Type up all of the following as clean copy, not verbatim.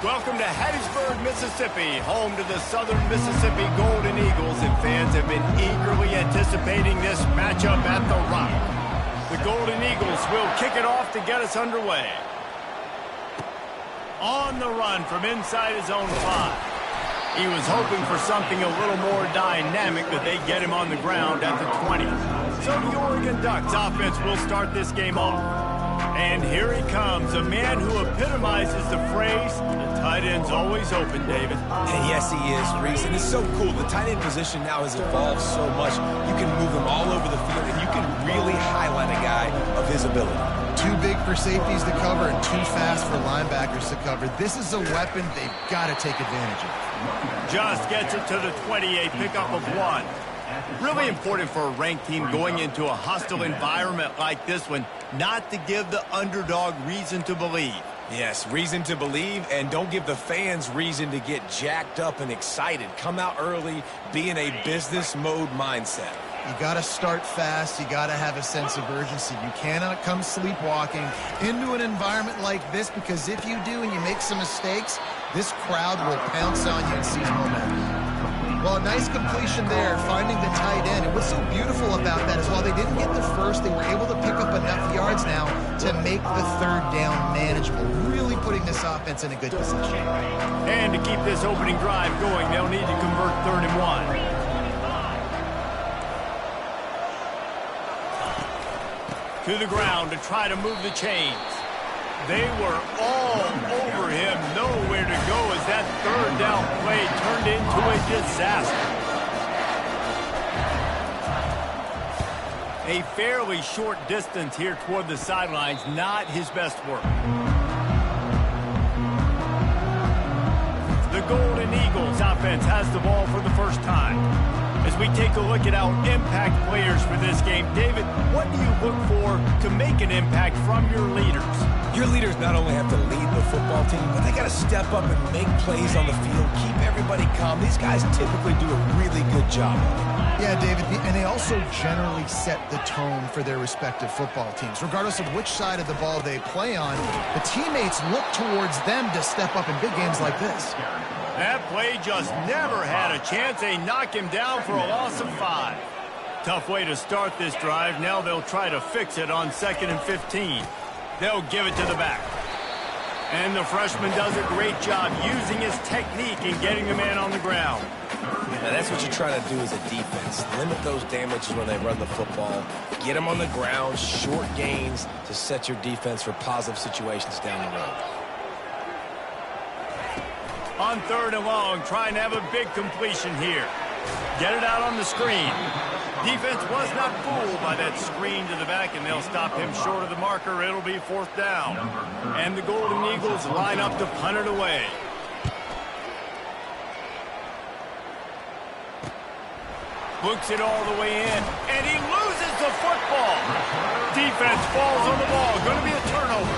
Welcome to Hattiesburg, Mississippi, home to the Southern Mississippi Golden Eagles, and fans have been eagerly anticipating this matchup at the Rock. The Golden Eagles will kick it off to get us underway. On the run from inside his own 5. He was hoping for something a little more dynamic, but they get him on the ground at the 20. So the Oregon Ducks offense will start this game off. And here he comes, a man who epitomizes the phrase, the tight end's always open, David. And yes, he is, Reese. And it's so cool. The tight end position now has evolved so much. You can move him all over the field, and you can really highlight a guy of his ability. Too big for safeties to cover and too fast for linebackers to cover. This is a weapon they've got to take advantage of. Just gets it to the 28, pickup of 1. Really important for a ranked team going into a hostile environment like this one, not to give the underdog reason to believe. Yes, reason to believe, and don't give the fans reason to get jacked up and excited. Come out early, be in a business mode mindset. You got to start fast. You got to have a sense of urgency. You cannot come sleepwalking into an environment like this, because if you do and you make some mistakes, this crowd will pounce on you and seize momentum. Well, a nice completion there, finding the tight end. And what's so beautiful about that is while they didn't get the first, they were able to pick up enough yards now to make the third down manageable, really putting this offense in a good position. And to keep this opening drive going, they'll need to convert 3rd and 1. To the ground to try to move the chains. They were all over him, nowhere to go as that 3rd down play turned into a disaster. A fairly short distance here toward the sidelines, not his best work. The Golden Eagles offense has the ball for the first time. As we take a look at our impact players for this game, David, what do you look for to make an impact from your leaders? Your leaders not only have to lead the football team, but they got to step up and make plays on the field, keep everybody calm. These guys typically do a really good job of it. Yeah, David, and they also generally set the tone for their respective football teams. Regardless of which side of the ball they play on, the teammates look towards them to step up in big games like this. That play just never had a chance. They knock him down for a loss of 5. Tough way to start this drive. Now they'll try to fix it on 2nd and 15. They'll give it to the back. And the freshman does a great job using his technique and getting the man on the ground. Now that's what you try to do as a defense. Limit those damages when they run the football. Get them on the ground, short gains to set your defense for positive situations down the road. On 3rd and long, trying to have a big completion here. Get it out on the screen. Defense was not fooled by that screen to the back, and they'll stop him short of the marker. It'll be 4th down. And the Golden Eagles line up to punt it away. Books it all the way in, and he loses the football. Defense falls on the ball. Going to be a turnover.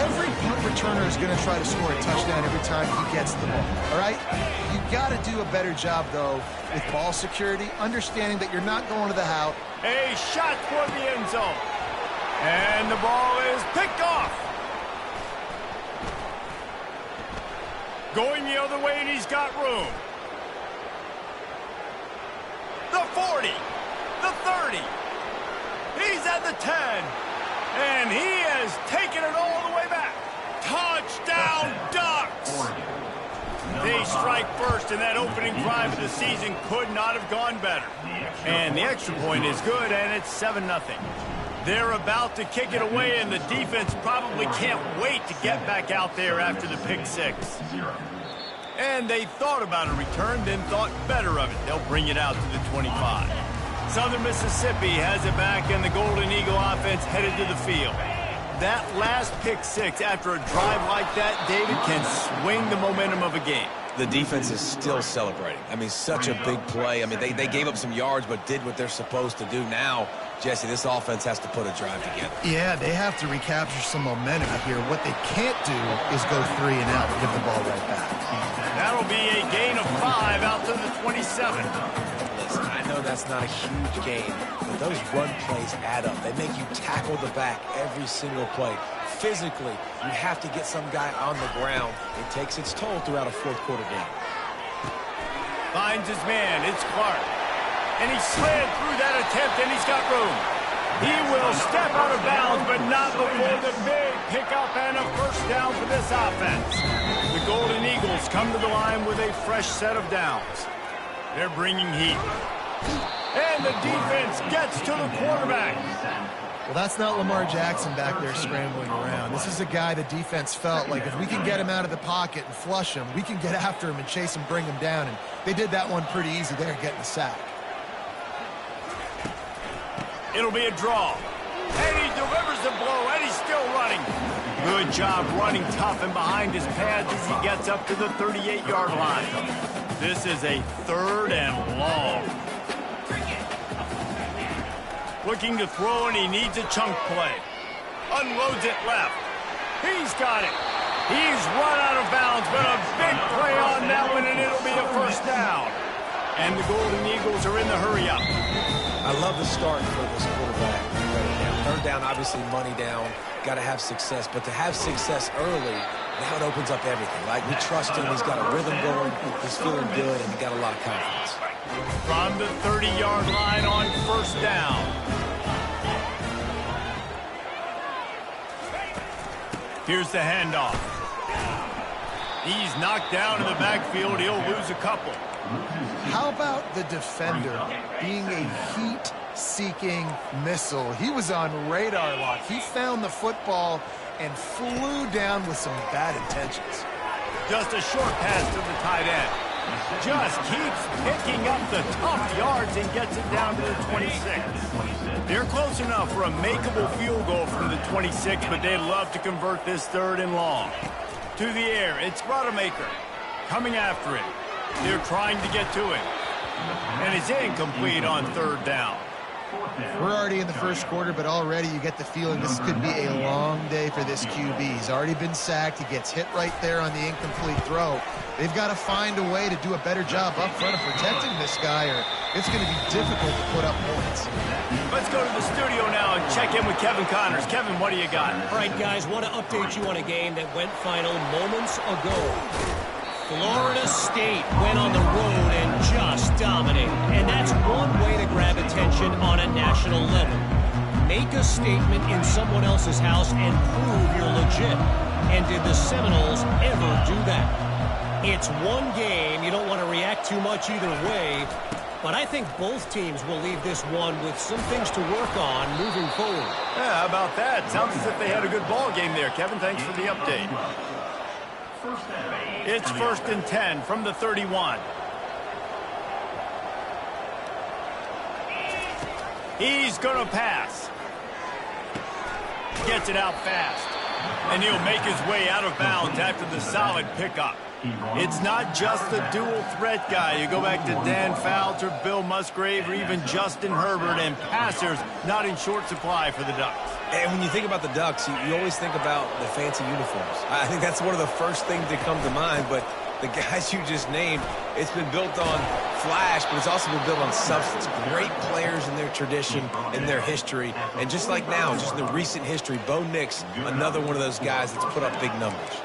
Every punt returner is going to try to score a touchdown every time he gets the ball, all right? You got to do a better job, though, with ball security, understanding that you're not going to the house. A shot toward the end zone. And the ball is picked off. Going the other way, and he's got room. The 40, the 30. He's at the 10. And he has taken it all the way back. Touchdown, Ducks! They strike first, and that opening drive of the season could not have gone better. And the extra point is good, and it's 7-0. They're about to kick it away, and the defense probably can't wait to get back out there after the pick six. And they thought about a return, then thought better of it. They'll bring it out to the 25. Southern Mississippi has it back, and the Golden Eagle offense headed to the field. That last pick six after a drive like that, David, can swing the momentum of a game. The defense is still celebrating. I mean, such a big play. I mean, they gave up some yards but did what they're supposed to do. Now, Jesse, this offense has to put a drive together. Yeah, they have to recapture some momentum here. What they can't do is go 3 and out and give the ball right back. That'll be a gain of 5 out to the 27. Listen, I know that's not a huge gain, but those run plays add up. They make you tackle the back every single play. Physically, you have to get some guy on the ground. It takes its toll throughout a fourth-quarter game. Finds his man. It's Clark. And he slid through that attempt, and he's got room. He will step out of bounds, but not before the big pickup and a first down for this offense. The Golden Eagles come to the line with a fresh set of downs. They're bringing heat. And the defense gets to the quarterback. Well, that's not Lamar Jackson back there scrambling around. This is a guy the defense felt like if we can get him out of the pocket and flush him, we can get after him and chase him, bring him down. And they did that one pretty easy there, getting the sack. It'll be a draw. And he delivers the blow, and he's still running. Good job running tough and behind his pads as he gets up to the 38-yard line. This is a 3rd and long. Looking to throw, and he needs a chunk play. Unloads it left. He's got it. He's run out of bounds, but a big play on that one, and it'll be a first down. And the Golden Eagles are in the hurry-up. I love the start for this quarterback. 3rd down, obviously money down. Got to have success, but to have success early, now it opens up everything. Like, we trust him. He's got a rhythm going. He's feeling good, and he got a lot of confidence. From the 30-yard line on first down. Here's the handoff. He's knocked down in the backfield. He'll lose a couple. How about the defender being a heat-seeking missile? He was on radar lock. He found the football and flew down with some bad intentions. Just a short pass to the tight end. Just keeps picking up the tough yards and gets it down to the 26. They're close enough for a makeable field goal from the 26, but they'd love to convert this 3rd and long. To the air, it's Rodemaker coming after it. They're trying to get to him. And it's incomplete on 3rd down. We're already in the first quarter, but already you get the feeling this could be a long day for this QB. He's already been sacked. He gets hit right there on the incomplete throw. They've got to find a way to do a better job up front of protecting this guy, or it's going to be difficult to put up points. Let's go to the studio now and check in with Kevin Connors. Kevin, what do you got? All right, guys, want to update you on a game that went final moments ago. Florida State went on the road and just dominated. And that's one way to grab attention on a national level. Make a statement in someone else's house and prove you're legit. And did the Seminoles ever do that? It's one game. You don't want to react too much either way. But I think both teams will leave this one with some things to work on moving forward. Yeah, how about that? Sounds as if they had a good ball game there. Kevin, thanks for the update. It's 1st and 10 from the 31. He's going to pass. Gets it out fast. And he'll make his way out of bounds after the solid pickup. It's not just the dual threat guy. You go back to Dan Fouts or Bill Musgrave or even Justin Herbert, and passers not in short supply for the Ducks. And when you think about the Ducks, you always think about the fancy uniforms. I think that's one of the first things that come to mind, but the guys you just named, it's been built on flash, but it's also been built on substance. Great players in their tradition, in their history, and just like now, just in the recent history, Bo Nix, another one of those guys that's put up big numbers.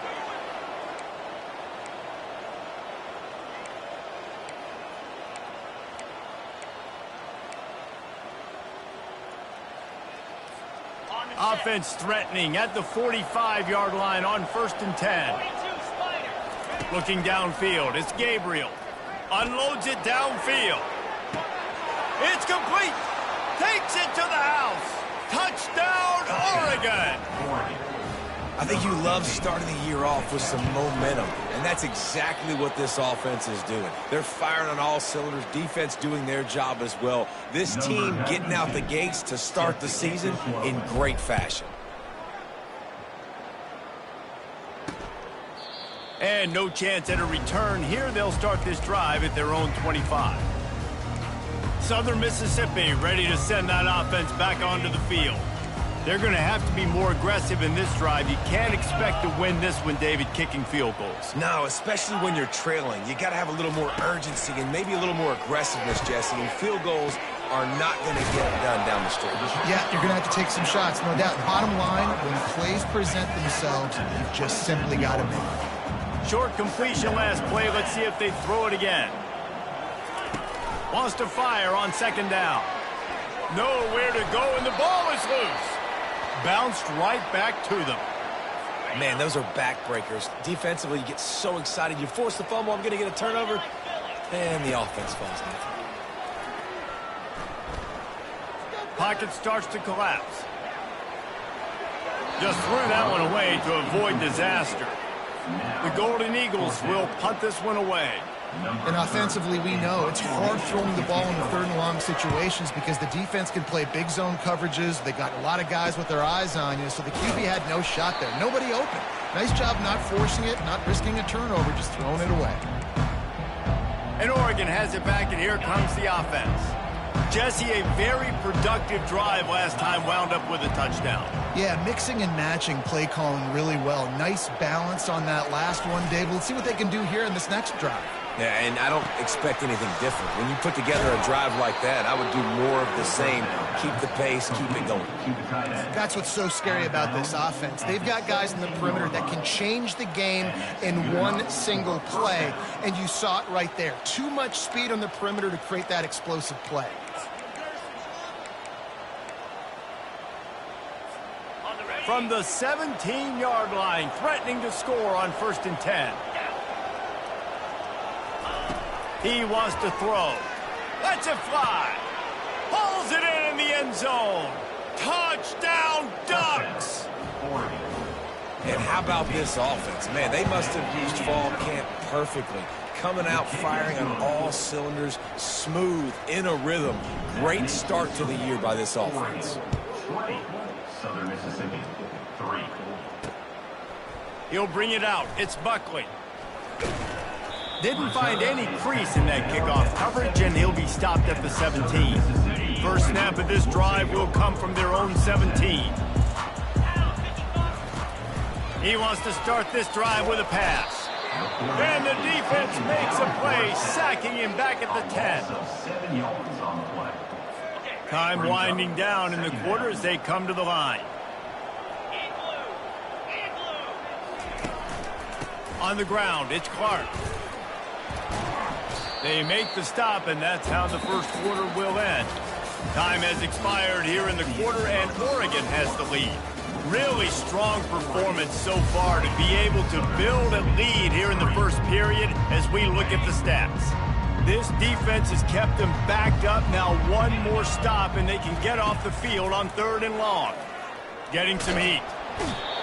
Offense threatening at the 45-yard line on 1st and 10. Looking downfield, it's Gabriel. Unloads it downfield. It's complete. Takes it to the house. Touchdown, Oregon. I think you love starting the year off with some momentum, and that's exactly what this offense is doing. They're firing on all cylinders, defense doing their job as well. This team getting out the gates to start the season in great fashion. And no chance at a return here. They'll start this drive at their own 25. Southern Mississippi ready to send that offense back onto the field. They're going to have to be more aggressive in this drive. You can't expect to win this one, David, kicking field goals. No, especially when you're trailing. You got to have a little more urgency and maybe a little more aggressiveness, Jesse. And field goals are not going to get it done down the stretch. Yeah, you're going to have to take some shots, no doubt. Bottom line, when plays present themselves, you've just simply got to make them. Short completion last play. Let's see if they throw it again. Wants to fire on 2nd down. Nowhere to go, and the ball is loose. Bounced right back to them. Man, those are backbreakers. Defensively, you get so excited. You force the fumble, I'm going to get a turnover, and the offense falls down. Pocket starts to collapse. Just threw that one away to avoid disaster. The Golden Eagles will punt this one away. And offensively, we know it's hard throwing the ball in the 3rd and long situations because the defense can play big zone coverages. They got a lot of guys with their eyes on you, so the QB had no shot there. Nobody open. Nice job not forcing it, not risking a turnover, just throwing it away. And Oregon has it back, and here comes the offense. Jesse, a very productive drive last time, wound up with a touchdown. Yeah, mixing and matching play calling really well. Nice balance on that last one, Dave. Let's see what they can do here in this next drive. Yeah, and I don't expect anything different. When you put together a drive like that, I would do more of the same. Keep the pace, keep it going. That's what's so scary about this offense. They've got guys in the perimeter that can change the game in one single play, and you saw it right there. Too much speed on the perimeter to create that explosive play. From the 17-yard line, threatening to score on 1st and 10. He wants to throw. Lets it fly. Pulls it in the end zone. Touchdown, Ducks! And how about this offense? Man, they must have used fall camp perfectly. Coming out firing on all cylinders, smooth, in a rhythm. Great start to the year by this offense. 20, Southern Mississippi, 3. He'll bring it out. It's Buckley. Didn't find any crease in that kickoff coverage, and he'll be stopped at the 17. First snap of this drive will come from their own 17. He wants to start this drive with a pass. And the defense makes a play, sacking him back at the 10. Time winding down in the quarter as they come to the line. On the ground, it's Clark. They make the stop, and that's how the first quarter will end. Time has expired here in the quarter, and Oregon has the lead. Really strong performance so far to be able to build a lead here in the first period as we look at the stats. This defense has kept them backed up. Now one more stop, and they can get off the field on 3rd and long. Getting some heat.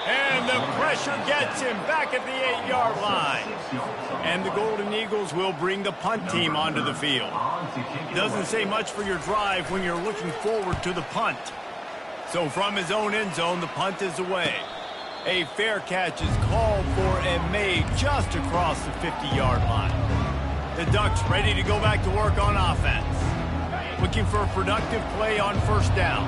And the pressure gets him back at the 8-yard line. And the Golden Eagles will bring the punt team onto the field. Doesn't say much for your drive when you're looking forward to the punt. So from his own end zone, the punt is away. A fair catch is called for and made just across the 50-yard line. The Ducks ready to go back to work on offense. Looking for a productive play on first down.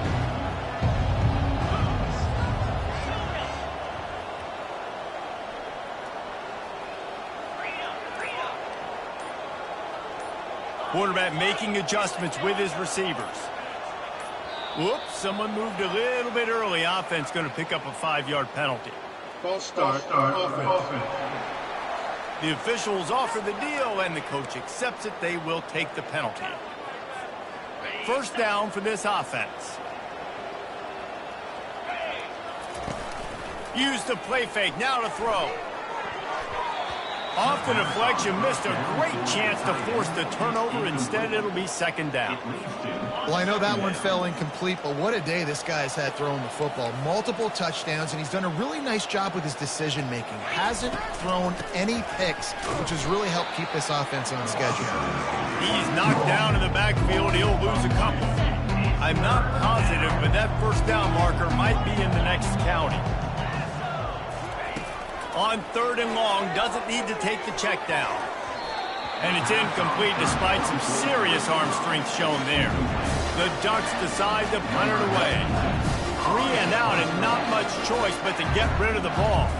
Quarterback making adjustments with his receivers. Whoops, someone moved a little bit early. Offense going to pick up a 5-yard penalty. False start, offense. The officials offer the deal, and the coach accepts it. They will take the penalty. First down for this offense. Use the play fake, now to throw. Off the deflection, missed a great chance to force the turnover. Instead, it'll be second down. Well, I know that one fell incomplete, but what a day this guy's had throwing the football. Multiple touchdowns, and he's done a really nice job with his decision-making. Hasn't thrown any picks, which has really helped keep this offense on schedule. He's knocked down in the backfield. He'll lose a couple. I'm not positive, but that first down marker might be in the next county. On third and long, doesn't need to take the check down. And it's incomplete despite some serious arm strength shown there. The Ducks decide to punt it away. 3 and out and not much choice but to get rid of the ball.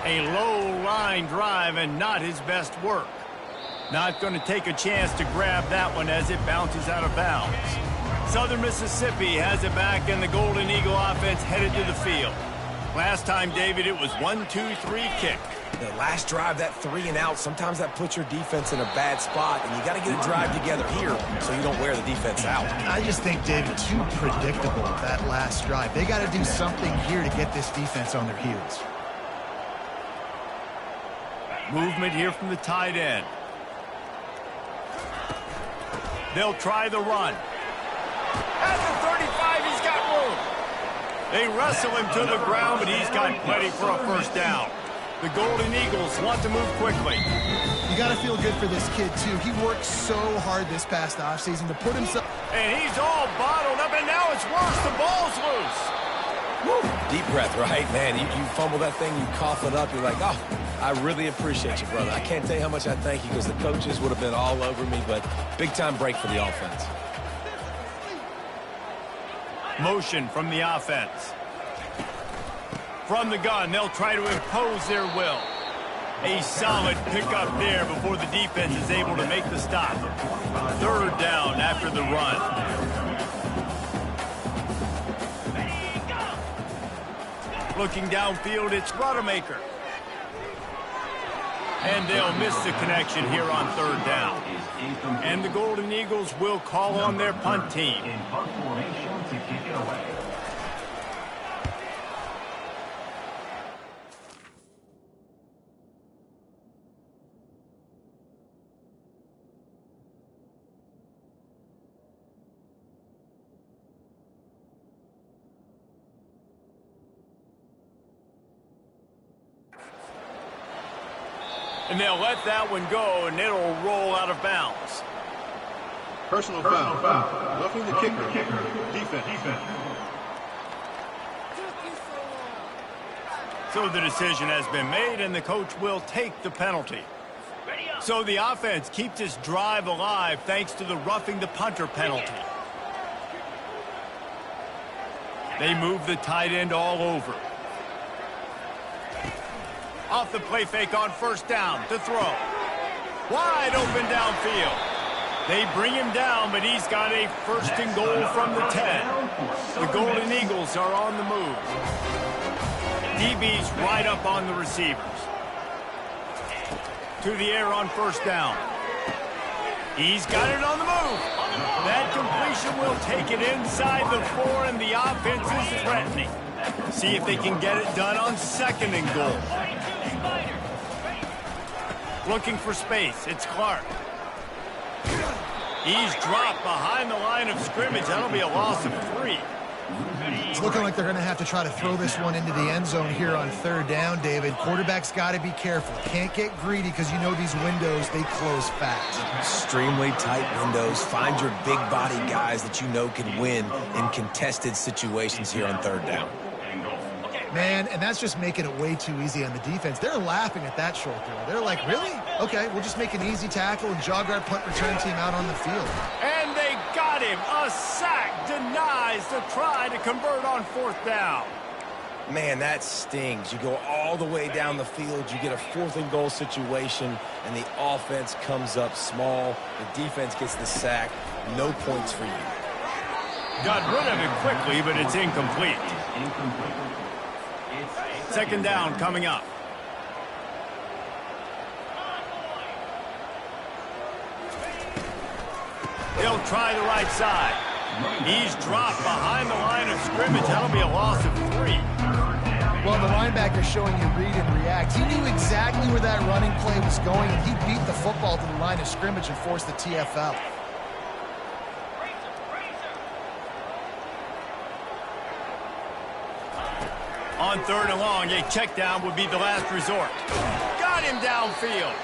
A low line drive and not his best work. Not going to take a chance to grab that one as it bounces out of bounds. Southern Mississippi has it back, and the Golden Eagle offense headed to the field. Last time, David, it was 1-2-3 kick. The last drive, that 3 and out, sometimes that puts your defense in a bad spot, and you got to get a drive together here so you don't wear the defense out. I just think, David, too predictable that last drive. They got to do something here to get this defense on their heels. Movement here from the tight end. They'll try the run. At the 35, he's got room. They wrestle him to the ground, but he's got plenty for a first down. The Golden Eagles want to move quickly. You got to feel good for this kid, too. He worked so hard this past offseason to put himself... And he's all bottled up, and now it's worse. The ball's loose. Woo. Deep breath, right? Man, you fumble that thing, you cough it up, you're like, oh, I really appreciate you, brother. I can't tell you how much I thank you because the coaches would have been all over me, but big-time break for the offense. Motion from the offense. From the gun, they'll try to impose their will. A solid pickup there before the defense is able to make the stop. Third down after the run. Looking downfield, it's Rodemaker. And they'll miss the connection here on third down. And the Golden Eagles will call on their punt team. In punt formation to kick it away. And they'll let that one go, and it'll roll out of bounds. Personal foul. Roughing the kicker. Defense. So the decision has been made, and the coach will take the penalty. So the offense keeps this drive alive thanks to the roughing the punter penalty. They move the tight end all over. Off the play fake on first down to throw. Wide open downfield. They bring him down, but he's got a first and goal from the 10. The Golden Eagles are on the move. DB's right up on the receivers. To the air on first down. He's got it on the move. That completion will take it inside the 4, and the offense is threatening. See if they can get it done on second and goal. Looking for space. It's Clark. He's dropped behind the line of scrimmage. That'll be a loss of 3. It's looking like they're going to have to try to throw this one into the end zone here on third down, David. Quarterback's got to be careful. Can't get greedy because you know these windows, they close fast. Extremely tight windows. Find your big body guys that you know can win in contested situations here on third down. Man, and that's just making it way too easy on the defense. They're laughing at that short throw. They're like, really? Okay, we'll just make an easy tackle and jog our punt return team out on the field. And they got him. A sack denies the try to convert on fourth down. Man, that stings. You go all the way down the field, you get a 4th and goal situation, and the offense comes up small. The defense gets the sack. No points for you. Got rid of it quickly, but it's incomplete. Second down coming up. They'll try the right side. He's dropped behind the line of scrimmage. That'll be a loss of 3. Well, the linebacker's showing you read and react. He knew exactly where that running play was going, and he beat the football to the line of scrimmage and forced the TFL. On third and long, a check down would be the last resort. Got him downfield.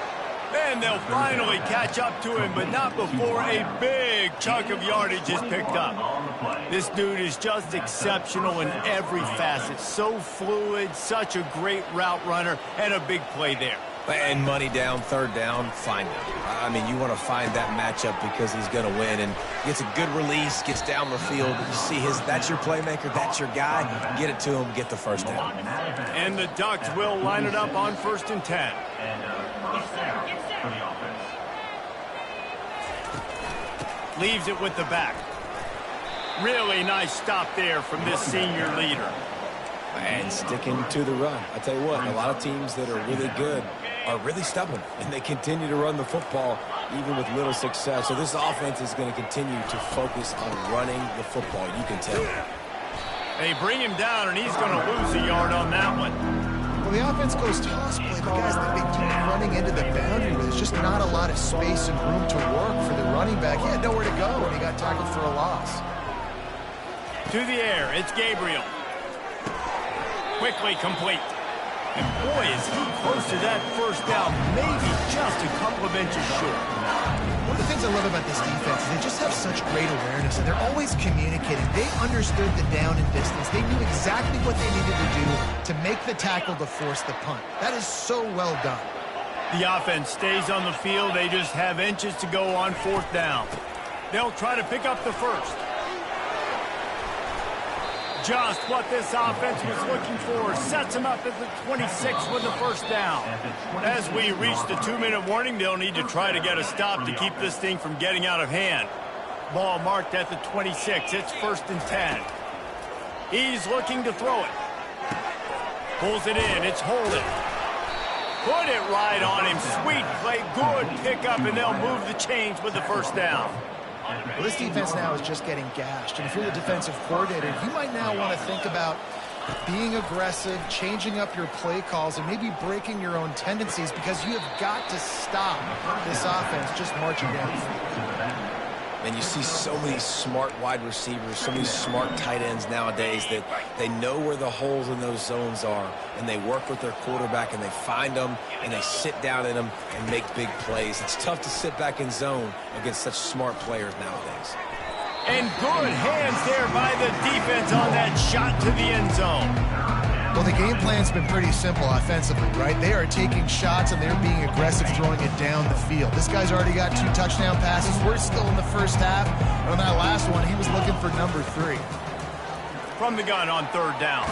Then they'll finally catch up to him, but not before a big chunk of yardage is picked up. This dude is just exceptional in every facet. So fluid, such a great route runner, and a big play there. And money down, third down, find him. I mean, you want to find that matchup because he's going to win. And gets a good release, gets down the field. You see that's your playmaker, that's your guy. Get it to him, get the first down. And the Ducks will line it up on 1st and 10. Leaves it with the back. Really nice stop there from this senior leader. And sticking to the run. I tell you what, a lot of teams that are really good are really stubborn, and they continue to run the football even with little success. So this offense is going to continue to focus on running the football. You can tell. They bring him down, and he's going to lose a yard on that one. Well, the offense goes toss play, but guys, they keep running into the boundary where there's just not a lot of space and room to work for the running back. He had nowhere to go, and he got tackled for a loss. To the air, it's Gabriel. Quickly complete. And boy, is he close to that first down, maybe just a couple of inches short. One of the things I love about this defense is they just have such great awareness, and they're always communicating. They understood the down and distance. They knew exactly what they needed to do to make the tackle to force the punt. That is so well done. The offense stays on the field. They just have inches to go on 4th down. They'll try to pick up the first. Just what this offense was looking for. Sets him up at the 26 with the first down. As we reach the 2-minute warning, they'll need to try to get a stop to keep this thing from getting out of hand. Ball marked at the 26. It's 1st and 10. He's looking to throw it. Pulls it in. It's Holden. Put it right on him. Sweet play. Good pickup, and they'll move the chains with the first down. Well, this defense now is just getting gashed. And if you're the defensive coordinator, you might now want to think about being aggressive, changing up your play calls, and maybe breaking your own tendencies because you have got to stop this offense just marching down the field. And you see so many smart wide receivers, so many smart tight ends nowadays that they know where the holes in those zones are, and they work with their quarterback, and they find them, and they sit down in them and make big plays. It's tough to sit back in zone against such smart players nowadays. And good hands there by the defense on that shot to the end zone. Well, the game plan's been pretty simple offensively, right? They are taking shots, and they're being aggressive, throwing it down the field. This guy's already got 2 touchdown passes. We're still in the first half. And on that last one, he was looking for number 3. From the gun on 3rd down.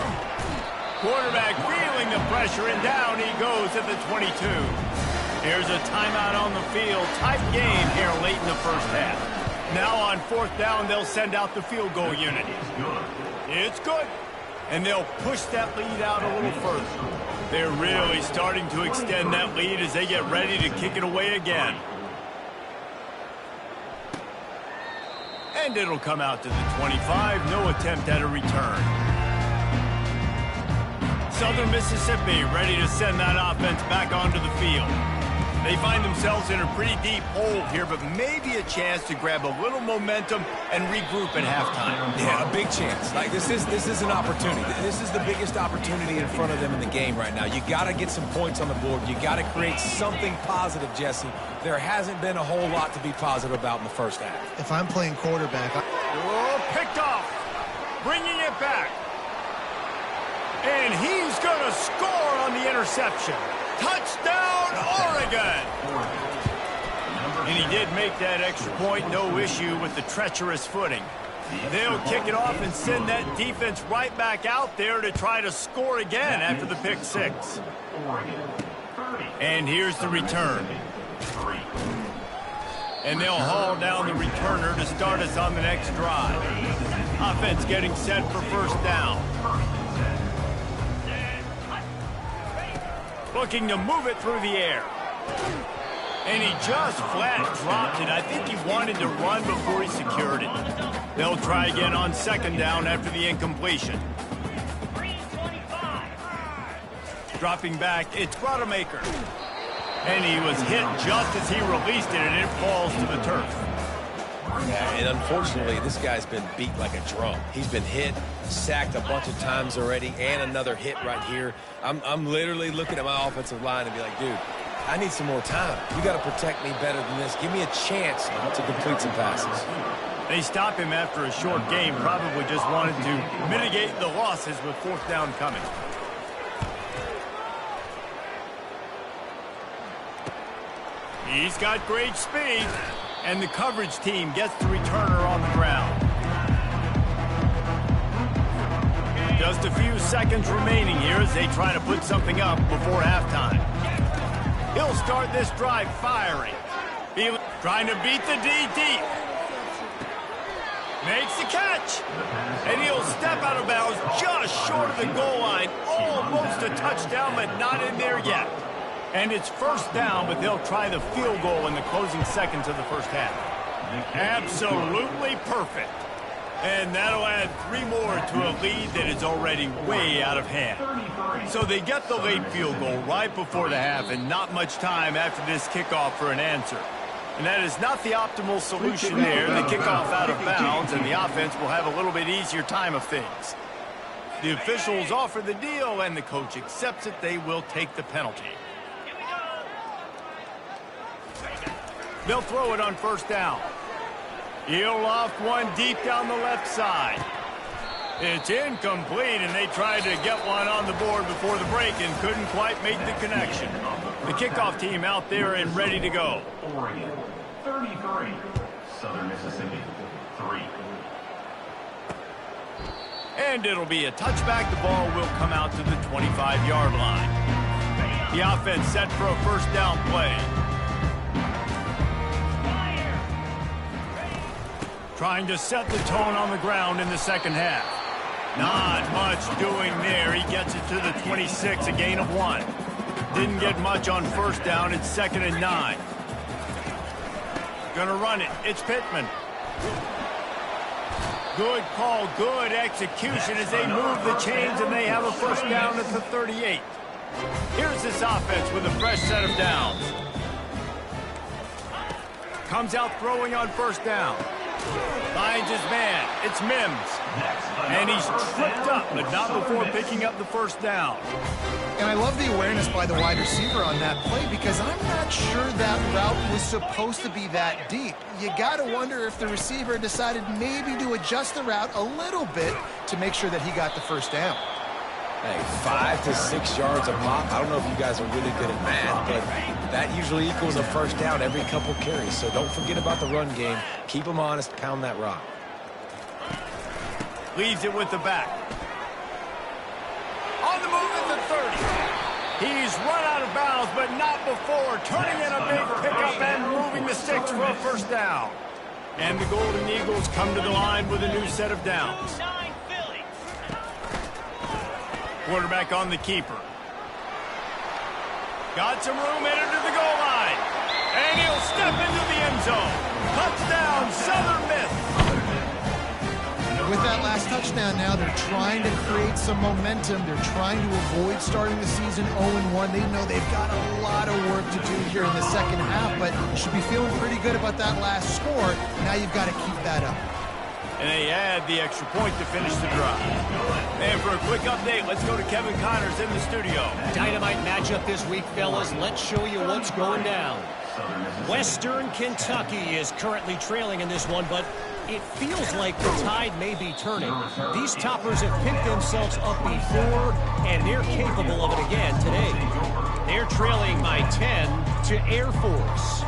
Quarterback feeling the pressure, and down he goes at the 22. Here's a timeout on the field. Tight game here late in the first half. Now on 4th down, they'll send out the field goal unit. It's good. And they'll push that lead out a little further. They're really starting to extend that lead as they get ready to kick it away again. And it'll come out to the 25. No attempt at a return. Southern Mississippi ready to send that offense back onto the field. They find themselves in a pretty deep hole here, but maybe a chance to grab a little momentum and regroup at halftime. Yeah, a big chance. Like, this is an opportunity. This is the biggest opportunity in front of them in the game right now. You got to get some points on the board. You got to create something positive, Jesse. There hasn't been a whole lot to be positive about in the first half. If I'm playing quarterback, Oh, picked off. Bringing it back. And he's going to score on the interception. Touchdown, Oregon! And he did make that extra point, no issue with the treacherous footing. They'll kick it off and send that defense right back out there to try to score again after the pick six. And here's the return. And they'll haul down the returner to start us on the next drive. Offense getting set for first down. Looking to move it through the air. And he just flat dropped it. I think he wanted to run before he secured it. They'll try again on second down after the incompletion. Dropping back, it's Rodemaker. And he was hit just as he released it, and it falls to the turf. Yeah, and unfortunately, this guy's been beat like a drum. He's been hit, sacked a bunch of times already, and another hit right here. I'm literally looking at my offensive line and be like, dude, I need some more time. You got to protect me better than this. Give me a chance to complete some passes. They stop him after a short game, probably just wanted to mitigate the losses with fourth down coming. He's got great speed, and the coverage team gets the returner on the ground. Just a few seconds remaining here as they try to put something up before halftime. He'll start this drive firing. Trying to beat the D deep. Makes the catch. And he'll step out of bounds just short of the goal line. Almost a touchdown, but not in there yet. And it's first down, but they'll try the field goal in the closing seconds of the first half. Absolutely perfect. And that'll add 3 more to a lead that is already way out of hand. So they get the late field goal right before the half and not much time after this kickoff for an answer. And that is not the optimal solution there. The kickoff out of bounds, and the offense will have a little bit easier time of things. The officials offer the deal, and the coach accepts it. They will take the penalty. They'll throw it on first down. He'll loft one deep down the left side. It's incomplete, and they tried to get one on the board before the break and couldn't quite make the connection. The kickoff team out there and ready to go. Oregon, 33. Southern Mississippi, 3. And it'll be a touchback. The ball will come out to the 25-yard line. The offense set for a first down play. Trying to set the tone on the ground in the second half. Not much doing there. He gets it to the 26, a gain of 1. Didn't get much on first down. It's 2nd and 9. Gonna run it. It's Pittman. Good call, good execution as they move the chains, and they have a first down at the 38. Here's this offense with a fresh set of downs. Comes out throwing on first down. Finds his man. It's Mims. And he's tripped up, but not before picking up the first down. and I love the awareness by the wide receiver on that play because I'm not sure that route was supposed to be that deep. You got to wonder if the receiver decided maybe to adjust the route a little bit to make sure that he got the first down. Hey, 5 to 6 yards a pop. I don't know if you guys are really good at math, but that usually equals a first down every couple carries. So don't forget about the run game. Keep them honest. Pound that rock. Leaves it with the back. On the move at the 30. He's run out of bounds, but not before. Turning in a big pickup and moving the sticks for a first down. And the Golden Eagles come to the line with a new set of downs. Quarterback on the keeper. Got some room, headed to the goal line. And he'll step into the end zone. Touchdown, Southern Miss. With that last touchdown now. They're trying to create some momentum. They're trying to avoid starting the season 0-1. They know they've got a lot of work to do here in the second half, but you should be feeling pretty good about that last score. Now you've got to keep that up. And they add the extra point to finish the drive. And for a quick update, let's go to Kevin Connors in the studio. Dynamite matchup this week, fellas. Let's show you what's going down. Western Kentucky is currently trailing in this one, but it feels like the tide may be turning. These toppers have picked themselves up before, and they're capable of it again today. They're trailing by 10 to Air Force.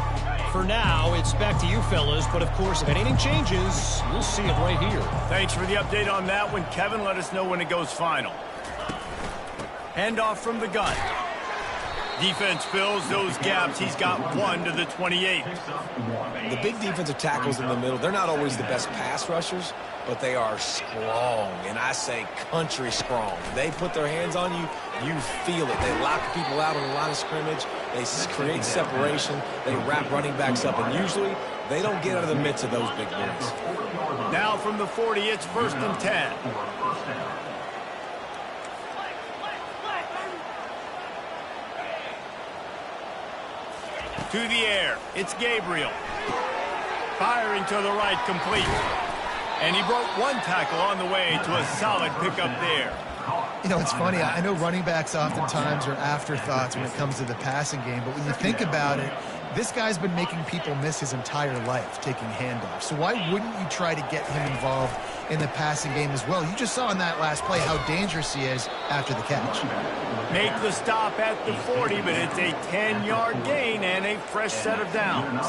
For now, it's back to you fellas, but of course, if anything changes, you'll see it right here. Thanks for the update on that one, Kevin. Let us know when it goes final. Handoff from the gun. Defense fills those gaps. He's got 1 to the 28. The big defensive tackles in the middle, they're not always the best pass rushers, but they are strong, and I say country strong. They put their hands on you, you feel it. They lock people out on the line of scrimmage. They create separation. They wrap running backs up, and usually they don't get out of the midst of those big boys. Now from the 40, it's 1st and 10. To the air, it's Gabriel. Firing to the right, complete. And he broke 1 tackle on the way to a solid pickup there. You know, it's funny. I know running backs oftentimes are afterthoughts when it comes to the passing game, but when you think about it, this guy's been making people miss his entire life taking handoffs. So why wouldn't you try to get him involved in the passing game as well? You just saw in that last play how dangerous he is after the catch. Make the stop at the 40, but it's a 10-yard gain and a fresh set of downs.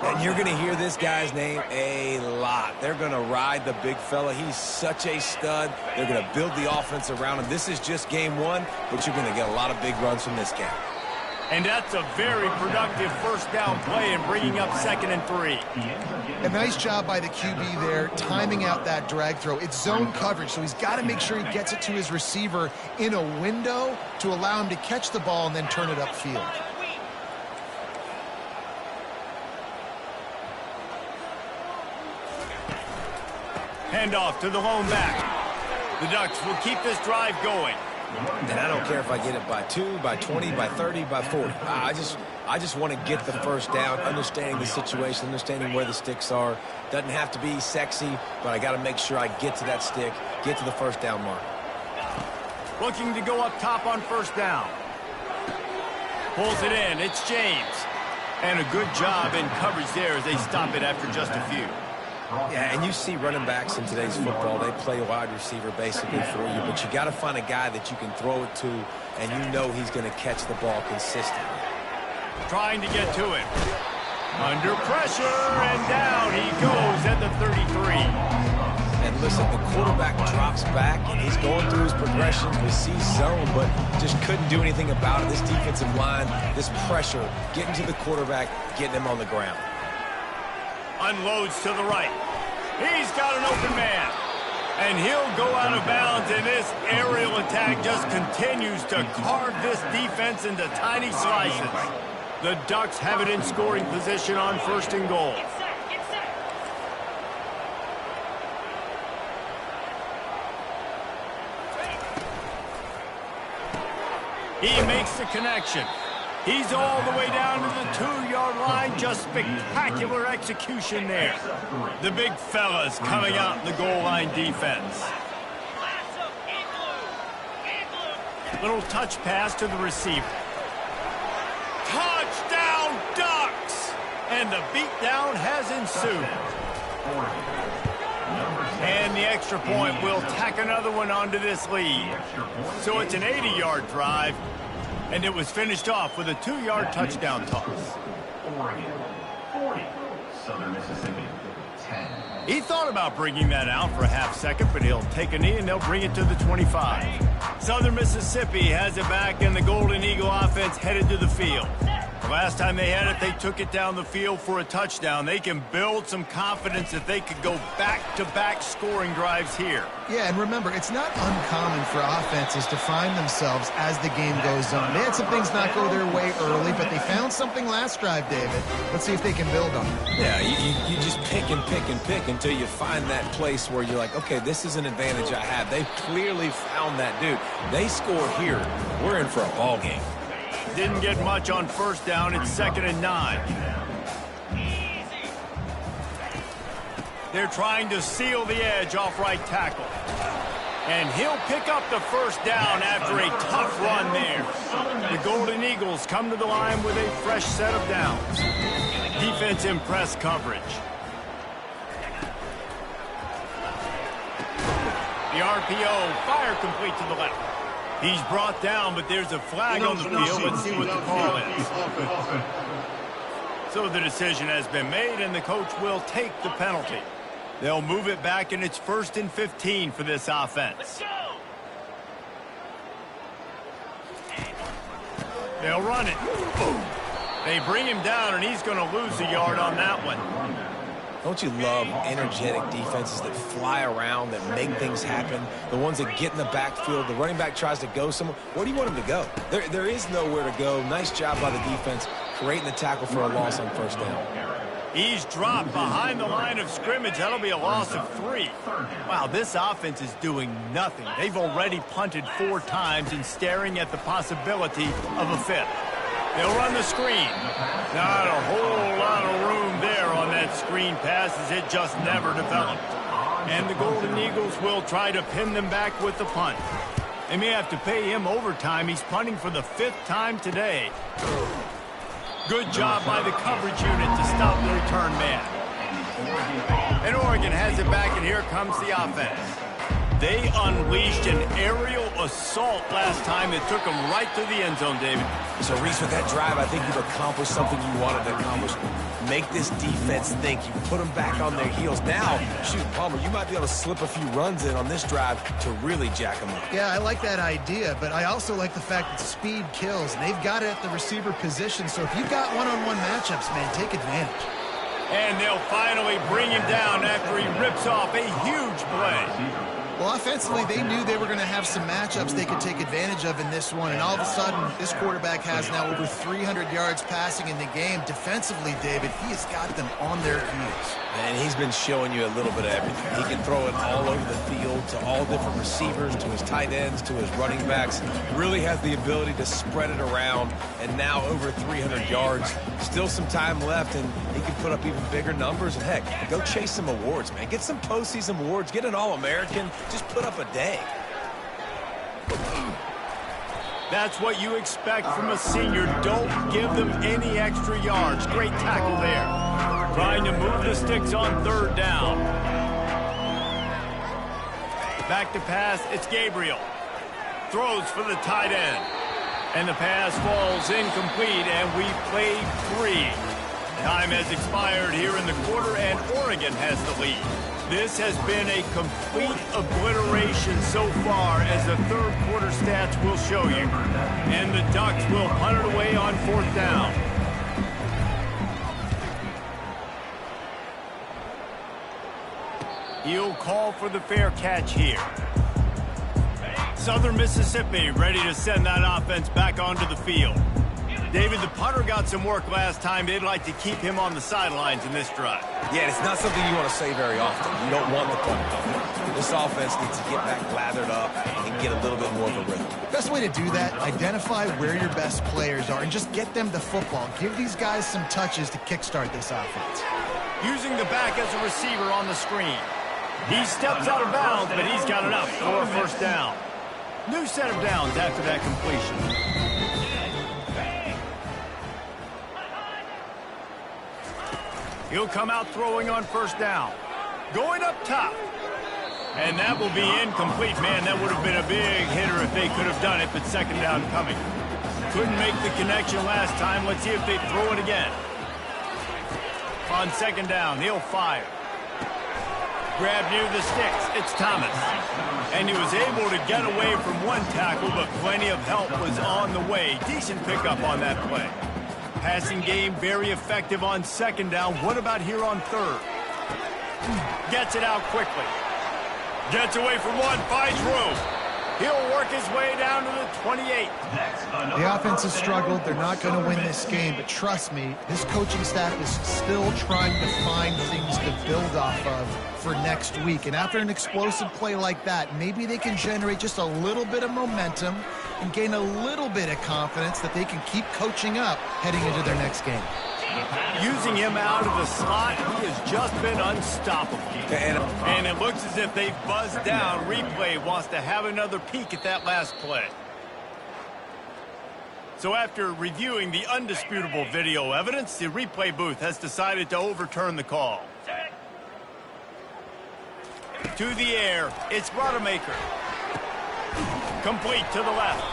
And you're going to hear this guy's name a lot. They're going to ride the big fella. He's such a stud. They're going to build the offense around him. This is just game 1, but you're going to get a lot of big runs from this guy. And that's a very productive first down play and bringing up 2nd and 3. A nice job by the QB there, timing out that drag throw. It's zone coverage, so he's got to make sure he gets it to his receiver in a window to allow him to catch the ball and then turn it upfield. Handoff to the lone back. The Ducks will keep this drive going. And I don't care if I get it by 2, by 20, by 30, by 40. I just want to get the first down, understanding the situation, understanding where the sticks are. Doesn't have to be sexy, but I got to make sure I get to that stick, get to the first down mark. Looking to go up top on first down. Pulls it in. It's James. And a good job in coverage there as they stop it after just a few. Yeah, and you see running backs in today's football, they play wide receiver basically for you, but you got to find a guy that you can throw it to, and you know he's going to catch the ball consistently. Trying to get to it. Under pressure, and down he goes at the 33. And listen, the quarterback drops back, and he's going through his progressions. We see zone, but just couldn't do anything about it. This defensive line, this pressure, getting to the quarterback, getting him on the ground. Unloads to the right. He's got an open man. And he'll go out of bounds, and this aerial attack just continues to carve this defense into tiny slices. The Ducks have it in scoring position on 1st and goal. He makes the connection. He's all the way down to the 2-yard line. Just spectacular execution there. The big fellas coming out in the goal line defense. Little touch pass to the receiver. Touchdown, Ducks! And the beatdown has ensued. And the extra point will tack another one onto this lead. So it's an 80-yard drive. And it was finished off with a 2-yard touchdown toss. Oregon, 40. Southern Mississippi, 10. He thought about bringing that out for a half second, but he'll take a knee and they'll bring it to the 25. Southern Mississippi has it back, and the Golden Eagle offense headed to the field. The last time they had it, they took it down the field for a touchdown. They can build some confidence that they could go back-to-back scoring drives here. Yeah, and remember, it's not uncommon for offenses to find themselves as the game goes on. They had some things not go their way early, but they found something last drive, David. Let's see if they can build on it. Yeah, you You just pick and pick and pick until you find that place where you're like, okay, this is an advantage I have. They've clearly found that dude. They score here. We're in for a ball game. Didn't get much on first down. It's 2nd and 9. They're trying to seal the edge off right tackle. And he'll pick up the first down after a tough run there. The Golden Eagles come to the line with a fresh set of downs. Defense in press coverage. The RPO, fire complete to the left. He's brought down, but there's a flag on the field. Let's see what the call is. So the decision has been made, and the coach will take the penalty. They'll move it back, and it's 1st and 15 for this offense. They'll run it. They bring him down, and he's going to lose a yard on that one. Don't you love energetic defenses that fly around, that make things happen? The ones that get in the backfield, the running back tries to go somewhere. Where do you want him to go? There is nowhere to go. Nice job by the defense creating the tackle for a loss on first down. He's dropped behind the line of scrimmage. That'll be a loss of 3. Wow, this offense is doing nothing. They've already punted 4 times and staring at the possibility of a 5th. They'll run the screen. Not a whole lot of room there on that screen pass as it just never developed. And the Golden Eagles will try to pin them back with the punt. They may have to pay him overtime. He's punting for the 5th time today. Good job by the coverage unit to stop the return man. And Oregon has it back, and here comes the offense. They unleashed an aerial assault last time that took them right to the end zone, David. So, Reese, with that drive, I think you've accomplished something you wanted to accomplish. Make this defense think. You put them back on their heels. Now, shoot, Palmer, you might be able to slip a few runs in on this drive to really jack them up. Yeah, I like that idea, but I also like the fact that speed kills. They've got it at the receiver position, so if you've got one-on-one matchups, man, take advantage. And they'll finally bring him down after he rips off a huge play. Well, offensively, they knew they were going to have some matchups they could take advantage of in this one, and all of a sudden, this quarterback has now over 300 yards passing in the game. Defensively, David, he has got them on their heels. And he's been showing you a little bit of everything. He can throw it all over the field to all different receivers, to his tight ends, to his running backs. Really has the ability to spread it around, and now over 300 yards. Still some time left, and he can put up even bigger numbers. And, heck, go chase some awards, man. Get some postseason awards. Get an All-American. Just put up a day. That's what you expect from a senior. Don't give them any extra yards. Great tackle there. Trying to move the sticks on 3rd down. Back to pass, it's Gabriel. Throws for the tight end. And the pass falls incomplete, and we played 3. Time has expired here in the quarter, and Oregon has the lead. This has been a complete obliteration so far, as the 3rd quarter stats will show you. And the Ducks will punt it away on 4th down. He'll call for the fair catch here. Southern Mississippi ready to send that offense back onto the field. David, the punter got some work last time. They'd like to keep him on the sidelines in this drive. Yeah, it's not something you want to say very often. You don't want the punt. This offense needs to get back lathered up and get a little bit more of a rhythm. Best way to do that, identify where your best players are and just get them the football. Give these guys some touches to kickstart this offense. Using the back as a receiver on the screen. He steps out of bounds, but he's got enough for a 1st down. New set of downs after that completion. He'll come out throwing on 1st down. Going up top. And that will be incomplete. Man, that would have been a big hitter if they could have done it, but 2nd down coming. Couldn't make the connection last time. Let's see if they throw it again. On 2nd down, he'll fire. Grab near the sticks. It's Thomas. And he was able to get away from one tackle, but plenty of help was on the way. Decent pickup on that play. Passing game very effective on 2nd down. What about here on 3rd? Gets it out quickly. Gets away from one, finds room. He'll work his way down to the 28. The offense has struggled. They're not going to win this game, but trust me, this coaching staff is still trying to find things to build off of for next week. And after an explosive play like that, maybe they can generate just a little bit of momentum and gain a little bit of confidence that they can keep coaching up heading into their next game. Using him out of the slot, he has just been unstoppable. And it looks as if they've buzzed down. Replay wants to have another peek at that last play. So after reviewing the undisputable video evidence, the replay booth has decided to overturn the call. To the air, it's Rodemaker. Complete to the left.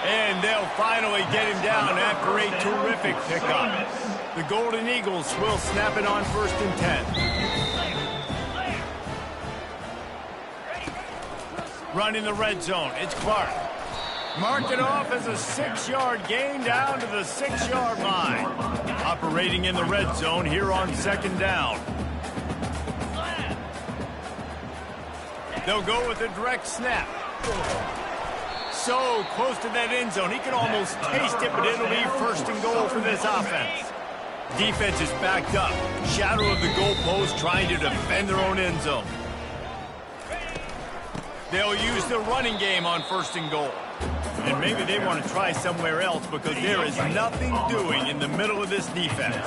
And they'll finally get him down after a terrific pickup. The Golden Eagles will snap it on 1st and 10. Running the red zone, it's Clark. Mark it off as a 6-yard gain down to the 6-yard line. Operating in the red zone here on 2nd down. They'll go with a direct snap. So close to that end zone, he can almost taste it, but it'll be 1st and goal for this offense. Defense is backed up. Shadow of the goalpost trying to defend their own end zone. They'll use the running game on 1st and goal. And maybe they want to try somewhere else because there is nothing doing in the middle of this defense.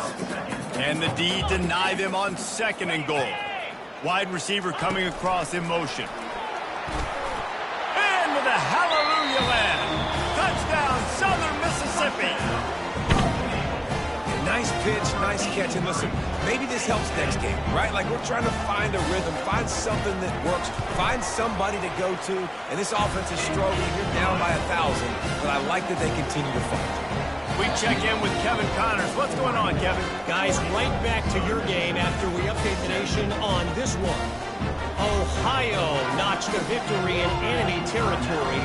And the D deny them on 2nd and goal. Wide receiver coming across in motion. And with a hallelujah land. Touchdown, Southern Mississippi. Nice pitch, nice catch. And listen, maybe this helps next game, right? Like we're trying to find a rhythm, find something that works, find somebody to go to. And this offense is struggling. You're down by 1,000, but I like that they continue to fight. We check in with Kevin Connors. What's going on, Kevin? Guys, right back to your game after we update the nation on this one. Ohio notched a victory in enemy territory.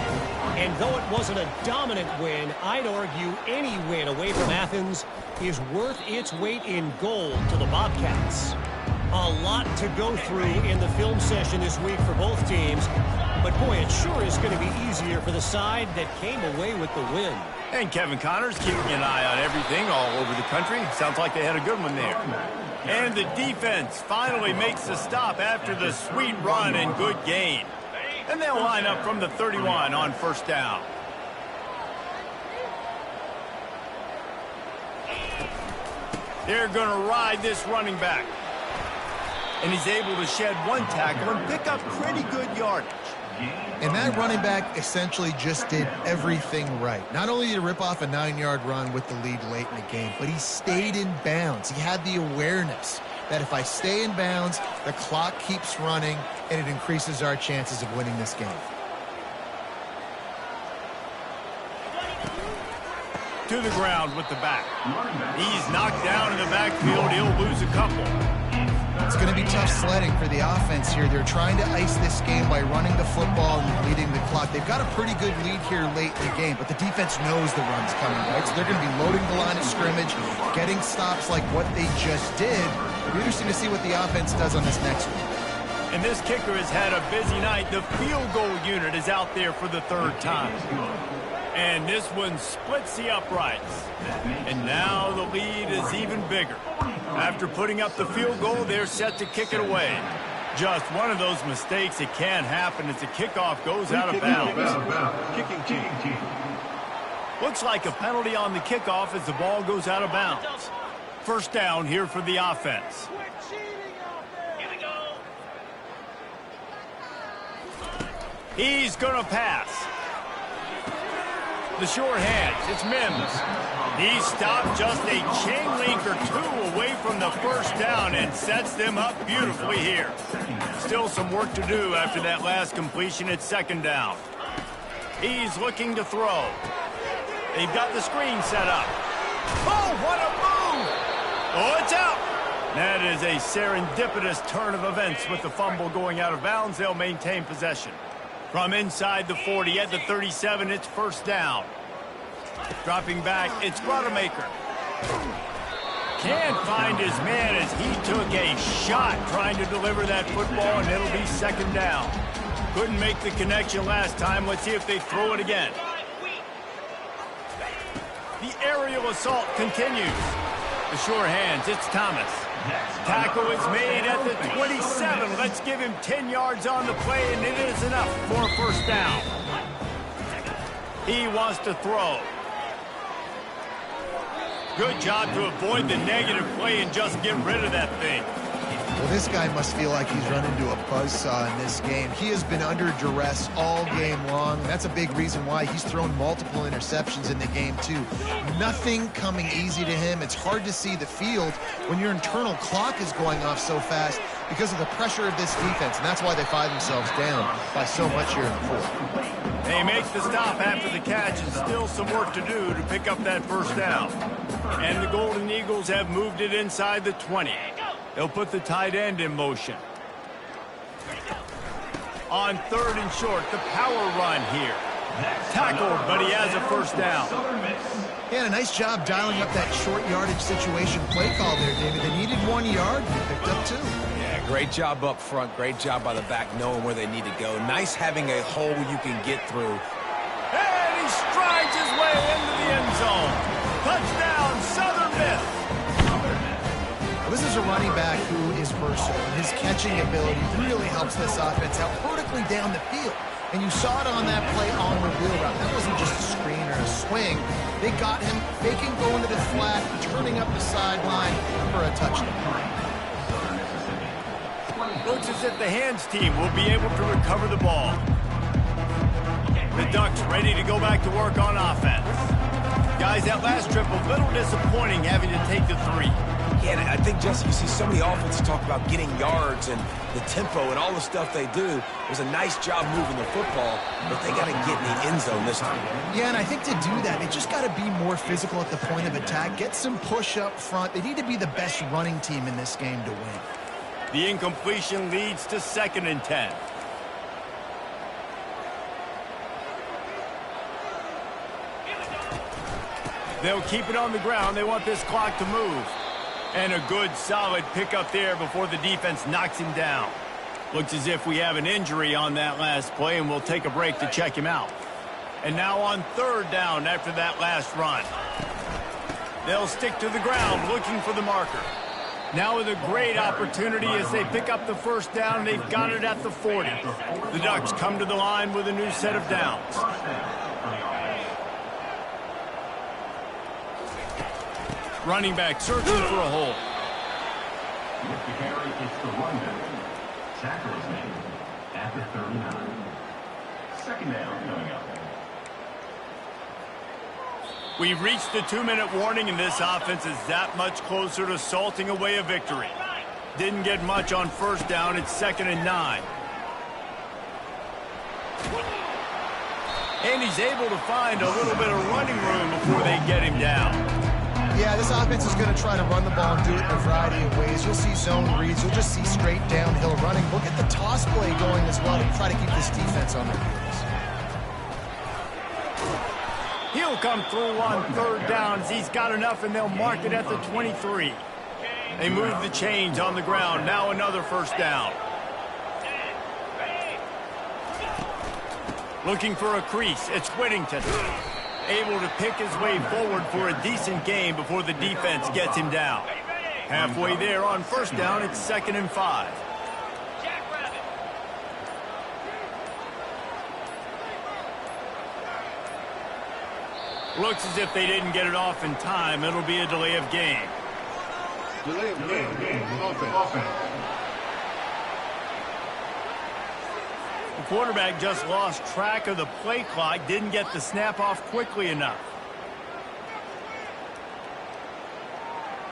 And though it wasn't a dominant win, I'd argue any win away from Athens is worth its weight in gold to the Bobcats. A lot to go through in the film session this week for both teams. But boy, it sure is going to be easier for the side that came away with the win. And Kevin Connors keeping an eye on everything all over the country. Sounds like they had a good one there. And the defense finally makes the stop after the sweet run and good gain. And they'll line up from the 31 on 1st down. They're going to ride this running back. And he's able to shed one tackle and pick up pretty good yardage. And that running back essentially just did everything right. Not only did he rip off a 9-yard run with the lead late in the game, but he stayed in bounds. He had the awareness that if I stay in bounds, the clock keeps running, and it increases our chances of winning this game. To the ground with the back. He's knocked down in the backfield. He'll lose a couple. It's going to be tough sledding for the offense here. They're trying to ice this game by running the football and leading the clock. They've got a pretty good lead here late in the game, but the defense knows the run's coming, right? So they're going to be loading the line of scrimmage, getting stops like what they just did. It'll be interesting to see what the offense does on this next one. And this kicker has had a busy night. The field goal unit is out there for the 3rd time. And this one splits the uprights. And now the lead is even bigger. After putting up the field goal, they're set to kick it away. Just one of those mistakes that can happen as the kickoff goes out of bounds. Kicking team. Looks like a penalty on the kickoff as the ball goes out of bounds. 1st down here for the offense. He's going to pass. The short hands, it's Mims. He stopped just a chain link or 2 away from the 1st down and sets them up beautifully here. Still some work to do after that last completion at 2nd down. He's looking to throw. They've got the screen set up. Oh, what a move! Oh, it's out! That is a serendipitous turn of events with the fumble going out of bounds. They'll maintain possession. From inside the 40 at the 37, it's 1st down. Dropping back, it's Rodemaker. Can't find his man as he took a shot trying to deliver that football, and it'll be 2nd down. Couldn't make the connection last time. Let's see if they throw it again. The aerial assault continues. The sure hands, it's Thomas. Tackle is made at the 27. Let's give him 10 yards on the play, and it is enough for a first down. He wants to throw. Good job to avoid the negative play and just get rid of that thing. Well, this guy must feel like he's run into a buzzsaw in this game. He has been under duress all game long, and that's a big reason why he's thrown multiple interceptions in the game, too. Nothing coming easy to him. It's hard to see the field when your internal clock is going off so fast because of the pressure of this defense, and that's why they find themselves down by so much here in the fourth. They make the stop after the catch, and still some work to do to pick up that first down. And the Golden Eagles have moved it inside the 20. They'll put the tight end in motion. On 3rd and short, the power run here. Tackled, but he has a first down. Yeah, a nice job dialing up that short yardage situation play call there, David. They needed 1 yard, and they picked up 2. Yeah, great job up front. Great job by the back knowing where they need to go. Nice having a hole you can get through. And he strides his way into the end zone. Touchdown, Southern Miss. This is a running back who is versatile. His catching ability really helps this offense out vertically down the field. And you saw it on that play on the wheel route. That wasn't just a screen or a swing. They got him faking going to the flat, turning up the sideline for a touchdown. Looks as if the hands team will be able to recover the ball. The Ducks ready to go back to work on offense. Guys, that last trip a little disappointing having to take the 3. Yeah, and I think, Jesse, you see so many offenses talk about getting yards and the tempo and all the stuff they do. It was a nice job moving the football, but they got to get in the end zone this time. Yeah, and I think to do that, they just got to be more physical at the point of attack, get some push up front. They need to be the best running team in this game to win. The incompletion leads to 2nd and 10. They'll keep it on the ground. They want this clock to move. And a good, solid pickup there before the defense knocks him down. Looks as if we have an injury on that last play, and we'll take a break to check him out. And now on 3rd down after that last run. They'll stick to the ground looking for the marker. Now with a great opportunity as they pick up the first down. They've got it at the 40. The Ducks come to the line with a new set of downs. Running back searching for a hole. With the carry, it's the runback. Tackle is made at the 39. 2nd down coming up. We've reached the 2-minute warning, and this offense is that much closer to salting away a victory. Didn't get much on 1st down. It's 2nd and 9. And he's able to find a little bit of running room before they get him down. Yeah, this offense is going to try to run the ball and do it in a variety of ways. You'll see zone reads. You'll just see straight downhill running. We'll get the toss play going as well to try to keep this defense on their heels. He'll come through on 3rd downs. He's got enough, and they'll mark it at the 23. They move the chains on the ground. Now another first down. Looking for a crease. It's Whittington. Able to pick his way forward for a decent game before the defense gets him down. Halfway there on 1st down, it's 2nd and 5. Looks as if they didn't get it off in time. It'll be a delay of game. Delay of game. Offense. The quarterback just lost track of the play clock, didn't get the snap off quickly enough.